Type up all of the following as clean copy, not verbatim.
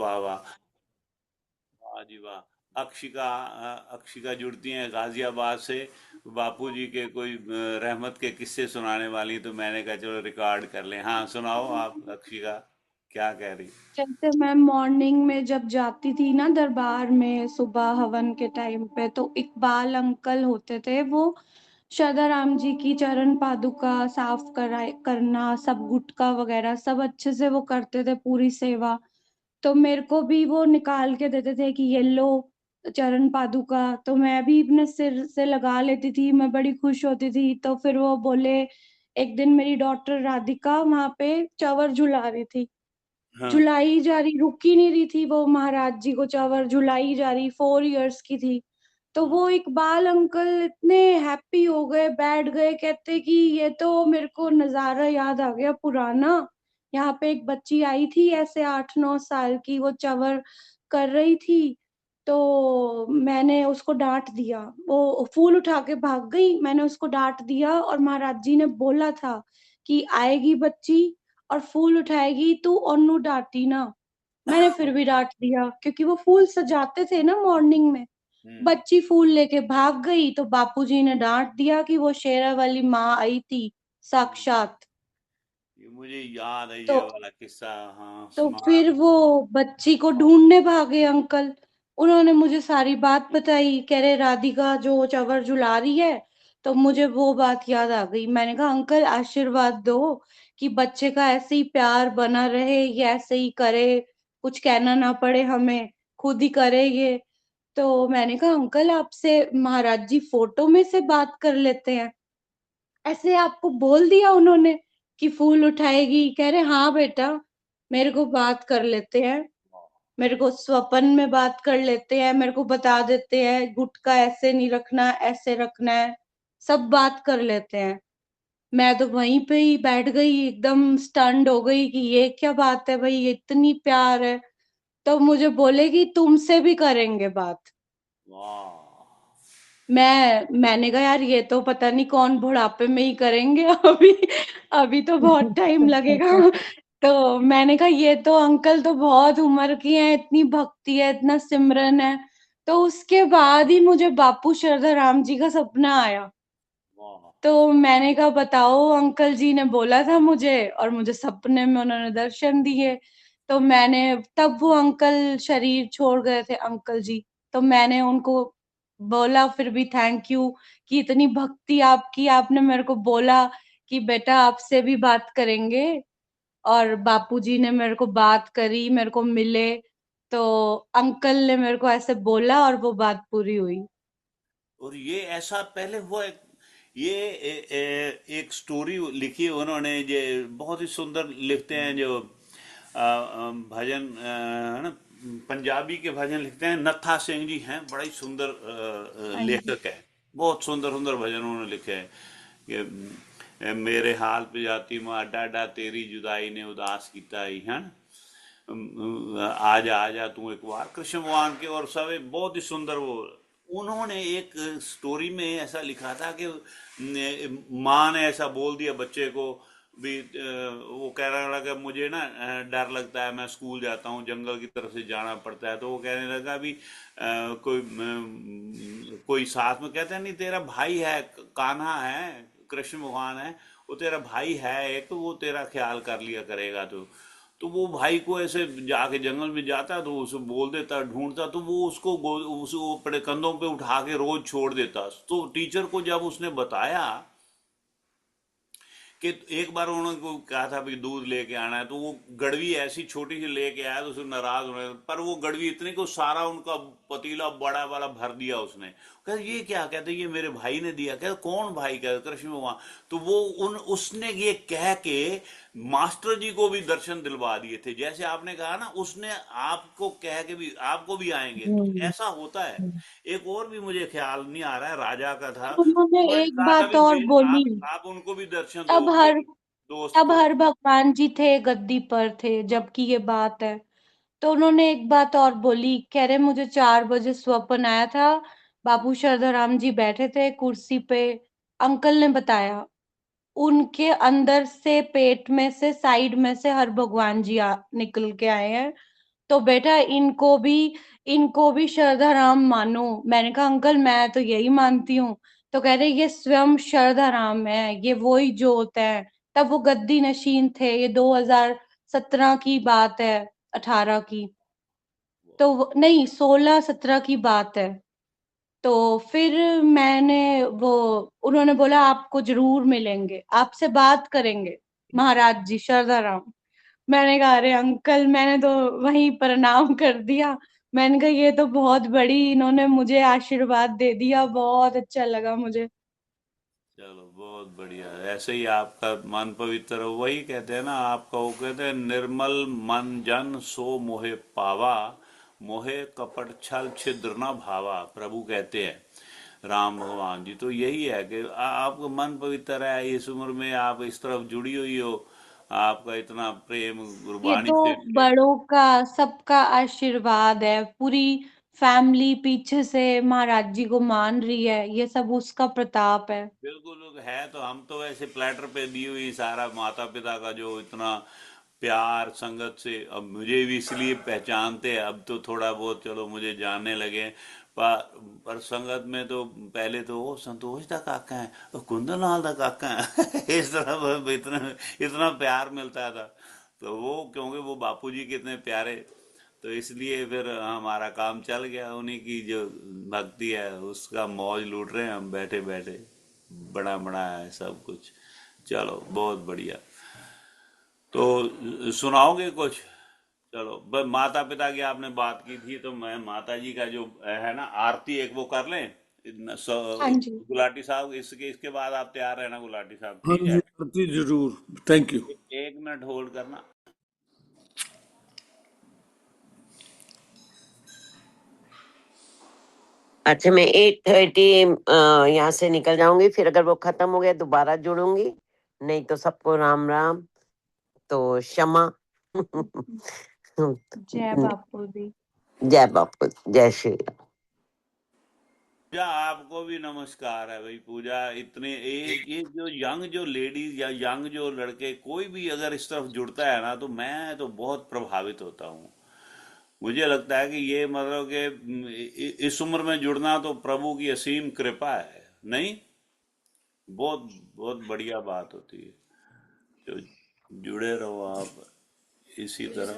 वाह वाह, वाह जी वाह। अक्षिका जुड़ती हैं गाजियाबाद से, बापूजी के कोई रहमत के किस्से सुनाने वाली, तो मैंने कहा चलो रिकॉर्ड कर लें। हाँ सुनाओ आप अक्षिका, क्या कह रही। जैसे मैं मॉर्निंग में जब जाती थी ना दरबार में सुबह हवन के टाइम पे, तो इकबाल अंकल होते थे, वो श्रद्धा राम जी की चरण पादुका साफ करना, सब गुटका वगैरह सब अच्छे से वो करते थे, पूरी सेवा। तो मेरे को भी वो निकाल के देते थे कि ये लो चरण पादुका, तो मैं भी अपने सिर से लगा लेती थी, मैं बड़ी खुश होती थी। तो फिर वो बोले, एक दिन मेरी डॉक्टर राधिका वहां पे चवर झुला रही थी, हाँ झुलाई जा रही, रुक ही नहीं रही थी वो, महाराज जी को चवर झुलाई जा रही, 4 इयर्स की थी। तो हाँ वो इकबाल अंकल इतने हैप्पी हो गए, बैठ गए, कहते कि ये तो मेरे को नजारा याद आ गया पुराना। यहाँ पे एक बच्ची आई थी ऐसे 8-9 साल की, वो चवर कर रही थी, तो मैंने उसको डांट दिया, वो फूल उठा के भाग गई, मैंने उसको डांट दिया, और महाराज जी ने बोला था कि आएगी बच्ची और फूल उठाएगी तू, ओन्नू डांटी ना। मैंने फिर भी डांट दिया, क्योंकि वो फूल सजाते थे ना मॉर्निंग में। हम्म। बच्ची फूल लेके भाग गई, तो बापूजी ने डांट दिया कि वो शेरा वाली माँ आई थी हम्म। साक्षात। ये मुझे याद है तो ये वाला किस्सा, हाँ तो सुना। फिर वो बच्ची को ढूंढने भागे अंकल, उन्होंने मुझे सारी बात बताई, कह रहे राधिका जो चवर झुला रही है। तो मुझे वो बात याद आ गई, मैंने कहा अंकल आशीर्वाद दो कि बच्चे का ऐसे ही प्यार बना रहे, ये ऐसे ही करे, कुछ कहना ना पड़े हमें, खुद ही करे ये। तो मैंने कहा अंकल आपसे महाराज जी फोटो में से बात कर लेते हैं, ऐसे आपको बोल दिया उन्होंने कि फूल उठाएगी? कह रहे हाँ बेटा, मेरे को बात कर लेते हैं, मेरे को स्वप्न में बात कर लेते हैं, मेरे को बता देते हैं गुटका ऐसे नहीं रखना, ऐसे रखना है, सब बात कर लेते हैं। मैं तो वहीं पे ही बैठ गई, एकदम स्टन्ड हो गई कि ये क्या बात है भाई, ये इतनी प्यार है। तो मुझे बोले कि तुमसे भी करेंगे बात। वाह। मैंने कहा यार ये तो पता नहीं कौन बुढ़ापे में ही करेंगे अभी, अभी तो बहुत टाइम लगेगा। तो मैंने कहा ये तो अंकल तो बहुत उम्र की है, इतनी भक्ति है, इतना सिमरन है। तो उसके बाद ही मुझे बापू श्रद्धा राम जी का सपना आया। वाह। तो मैंने कहा बताओ, अंकल जी ने बोला था मुझे, और मुझे सपने में उन्होंने दर्शन दिए। तो मैंने, तब वो अंकल शरीर छोड़ गए थे अंकल जी, तो मैंने उनको बोला फिर भी थैंक यू कि इतनी भक्ति आपकी, आपने मेरे को बोला कि बेटा आपसे भी बात करेंगे। और बापूजी ने मेरे को बात करी, मेरे को मिले, तो अंकल ने मेरे को ऐसे बोला और वो बात पूरी हुई। और ये ऐसा पहले हुआ है, ये एक स्टोरी लिखी है उन्होंने, ये बहुत ही सुंदर लिखते हैं जो भजन, है ना, पंजाबी के भजन लिखते हैं। नत्था सिंह जी हैं, बड़ा ही सुंदर हाँ जी। लेखक है। बहुत सुंदर सुंदर भजन उन्होंने लिखे हैं कि मेरे हाल पे जाती माँ डाडा तेरी जुदाई ने उदास किता ही है ना। आजा आजा तू एक बार, कृष्ण भगवान के, और सब बहुत ही सुंदर वो। उन्होंने एक स्टोरी में ऐसा लिखा था कि माँ ने ऐसा बोल दिया बच्चे को भी, वो कह रहा लगा मुझे ना डर लगता है, मैं स्कूल जाता हूँ, जंगल की तरफ से जाना पड़ता है। तो वो कहने लगा भी कोई साथ में, कहते हैं नहीं तेरा भाई है, कान्हा है, कृष्ण भगवान है, वो तेरा भाई है एक, तो वो तेरा ख्याल कर लिया करेगा। तो वो भाई को ऐसे जाके जंगल में जाता, तो उसे बोल देता, ढूंढता, तो वो उसको उसको अपने कंधों पे उठा के रोज छोड़ देता। तो टीचर को जब उसने बताया कि एक बार उन्होंने को कहा था भी दूध लेके आना है, तो वो गड़वी ऐसी छोटी सी लेके आया, तो उसने नाराज होने, पर वो गड़वी इतनी को सारा उनका पतीला बड़ा वाला भर दिया उसने। कहते ये क्या, कहते ये मेरे भाई ने दिया। कहते कौन भाई, कहते कृष्ण भगवान। तो वो उन उसने ये कह के मास्टर जी को भी दर्शन दिलवा दिए थे, जैसे आपने कहा ना, उसने आपको कह के भी आपको भी आएंगे, तो हम्म। ऐसा होता है। एक और भी मुझे ख्याल नहीं आ रहा है, राजा का था, उन्होंने उन्होंने एक कहा था बात भी और बोली, आप उनको भी दर्शन दो तब मेरे हर दोस्त तब को। हर भगवान जी थे गद्दी पर थे जबकि ये बात है। तो उन्होंने एक बात और बोली, कह रहे मुझे 4 बजे स्वप्न आया था, बाबू श्रद्धाराम जी बैठे थे कुर्सी पे, अंकल ने बताया उनके अंदर से पेट में से साइड में से हर भगवान जी निकल के आए हैं, तो बेटा इनको भी श्रद्धा राम मानो। मैंने कहा अंकल मैं तो यही मानती हूँ। तो कह रहे ये स्वयं श्रद्धा राम है, ये वही जोत है। तब वो गद्दी नशीन थे, ये 2017 की बात है, 18 की। तो नहीं, 16-17 की बात है। तो फिर मैंने वो उन्होंने बोला आपको जरूर मिलेंगे, आपसे बात करेंगे महाराज जी शारदाराम। मैंने कहा अरे अंकल, मैंने तो वहीं प्रणाम कर दिया। मैंने कहा ये तो बहुत बड़ी इन्होंने मुझे आशीर्वाद दे दिया, बहुत अच्छा लगा मुझे। चलो बहुत बढ़िया, ऐसे ही आपका मन पवित्र हो। वही कहते हैं ना, आपका वो कहते हैं निर्मल मन जन सो मोहे पावा, मोहे कपट छल छिद्र न भावा, प्रभु कहते हैं राम भगवान जी। तो यही है कि आपका मन पवित्र है, इस उम्र में आप इस तरफ जुड़ी हुई हो, आपका इतना प्रेम ये गुरबाणी तो से मिले। बड़ों का सबका आशीर्वाद है, पूरी फैमिली पीछे से महाराज जी को मान रही है, ये सब उसका प्रताप है। बिल्कुल लोग है, तो हम तो वैसे प्लेटर पे दी हुई सारा माता पिता का जो इतना प्यार संगत से, अब मुझे भी इसलिए पहचानते हैं, अब तो थोड़ा बहुत चलो मुझे जानने लगे। पर पर संगत में तो पहले तो वो संतोष दा काका है, वो कुंदन लाल दा काका है इस तरह इतना इतना प्यार मिलता था। तो वो क्योंकि वो बापूजी कितने प्यारे, तो इसलिए फिर हमारा काम चल गया। उन्हीं की जो भक्ति है उसका मौज लूट रहे हैं हम बैठे बैठे। बड़ा बड़ा है सब कुछ। चलो बहुत बढ़िया। तो सुनाओगे कुछ? चलो माता पिता की आपने बात की थी, तो मैं माता जी का जो है ना आरती एक वो कर लें। हाँ जी। गुलाटी साहब, इसके बाद आप तैयार रहना गुलाटी साहब, हाँ ठीक जी, है? आरती जरूर। Thank you. एक मिनट होल्ड करना। अच्छा, मैं 8:30 यहाँ से निकल जाऊंगी, फिर अगर वो खत्म हो गया दोबारा जुड़ूंगी, नहीं तो सबको राम राम, तो क्षमा। जय बापू दी। जय बापू, जय श्री राम। पूजा आपको भी नमस्कार है भाई। पूजा इतने ये जो यंग जो लेडीज या यंग जो लड़के कोई भी अगर इस तरफ जुड़ता है ना, तो मैं तो बहुत प्रभावित होता हूँ। मुझे लगता है कि ये मतलब कि इस उम्र में जुड़ना तो प्रभु की असीम कृपा है, नहीं? बहुत बहुत बढ़िया बात होती है। तो जुड़े रहो आप इसी तरह।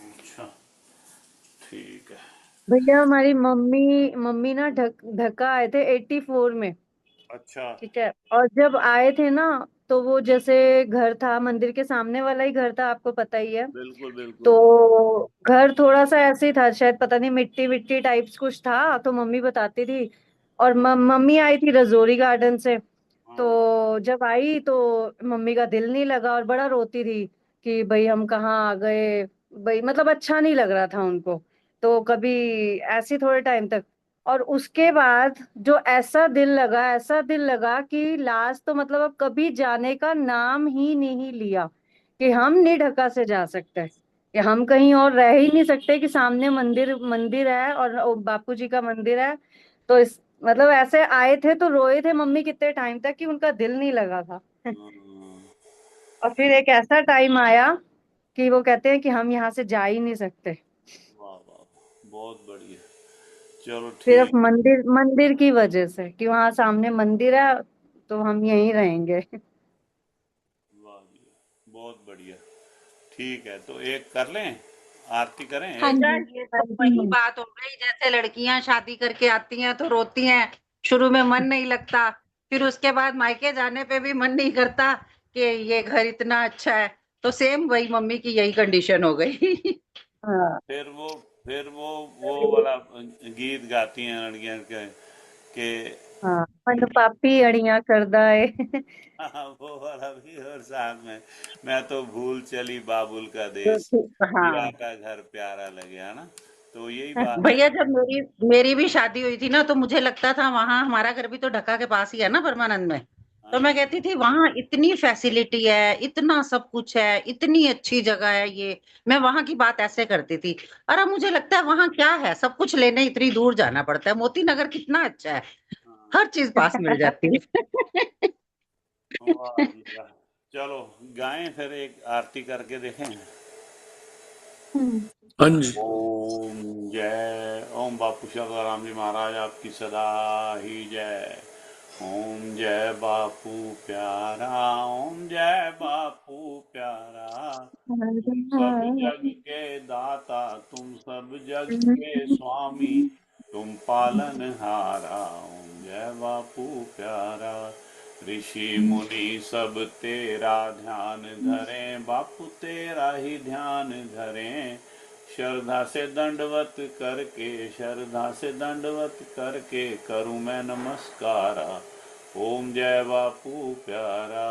अच्छा, ठीक है। भैया हमारी मम्मी मम्मी ना ढक्का आए थे 84 में। अच्छा। ठीक है, और जब आए थे ना, तो वो जैसे घर था मंदिर के सामने वाला ही घर था, आपको पता ही है। बिल्कुल बिल्कुल। तो घर थोड़ा सा ऐसे ही था, शायद पता नहीं मिट्टी विट्टी टाइप्स कुछ था, तो मम्मी बताती थी। और मम्मी आई थी रजौरी गार्डन से। हाँ। तो जब आई तो मम्मी का दिल नहीं लगा और बड़ा रोती थी कि भाई हम कहाँ आ गए। भाई मतलब अच्छा नहीं लग रहा था उनको। तो कभी ऐसे थोड़े टाइम तक। और उसके बाद जो ऐसा दिल लगा कि लास्ट तो मतलब अब कभी जाने का नाम ही नहीं लिया, कि हम नहीं ढका से जा सकते, कि हम कहीं और रह ही नहीं सकते, कि सामने मंदिर मंदिर है और बापू जी का मंदिर है। तो इस मतलब ऐसे आए थे तो रोए थे मम्मी कितने टाइम तक कि उनका दिल नहीं लगा था। हाँ, और फिर एक ऐसा टाइम आया कि वो कहते हैं कि हम यहाँ से जा ही नहीं सकते, वाह वाह वाह, बहुत बढ़िया। चलो सिर्फ ठीक। मंदिर मंदिर की वजह से, कि वहाँ सामने मंदिर है तो हम यहीं रहेंगे। वाह भैया, बहुत बढ़िया। ठीक है, तो एक कर लें, आरती करें हाँ एक। पूजा, जी। ये तो वही बात हो गई जैसे लड़कियां शादी करके आती हैं तो रोती हैं, शुरू में मन नहीं लगता, फिर उसके बाद मायके जाने पे भी मन नहीं करता कि ये घर इतना अच्छा है। तो सेम वही मम्मी की यही कंडीशन हो गई। हाँ फिर वो फिर वो वाला गीत गाती हैं लड़कियां के हाँ, मन पापी अड़ियां करदा है। हाँ, वो वाला भी। और साथ में मैं तो भूल चली बाबुल का देश, पिया हाँ। का घर प्यारा लगे, है ना? तो यही बात है। भैया जब मेरी मेरी भी शादी हुई थी ना, तो मुझे लगता था वहां हमारा घर भी तो ढक्का के पास ही है ना, परमानंद में। तो मैं हाँ। कहती थी वहां इतनी फैसिलिटी है, इतना सब कुछ है, इतनी अच्छी जगह है ये। मैं वहां की बात ऐसे करती थी। और अब मुझे लगता है वहां क्या है, सब कुछ लेने इतनी दूर जाना पड़ता है। मोती नगर कितना अच्छा है, हाँ। हर चीज पास मिल जाती है। वाह जी वाह। चलो गाएं फिर, एक आरती करके देखें। हाँ जी। ओम जय। ओम बापू शाकाराम जी महाराज आपकी सदा ही जय। ओम जय बापू प्यारा, ओम जय बापू प्यारा। तुम सब जग के दाता, तुम सब जग के स्वामी, तुम पालनहारा। ओम जय बापू प्यारा। ऋषि मुनि सब तेरा ध्यान धरें, बापू तेरा ही ध्यान धरें। श्रद्धा से दंडवत करके, श्रद्धा से दंडवत करके करूं मैं नमस्कारा। ओम जय बापू प्यारा।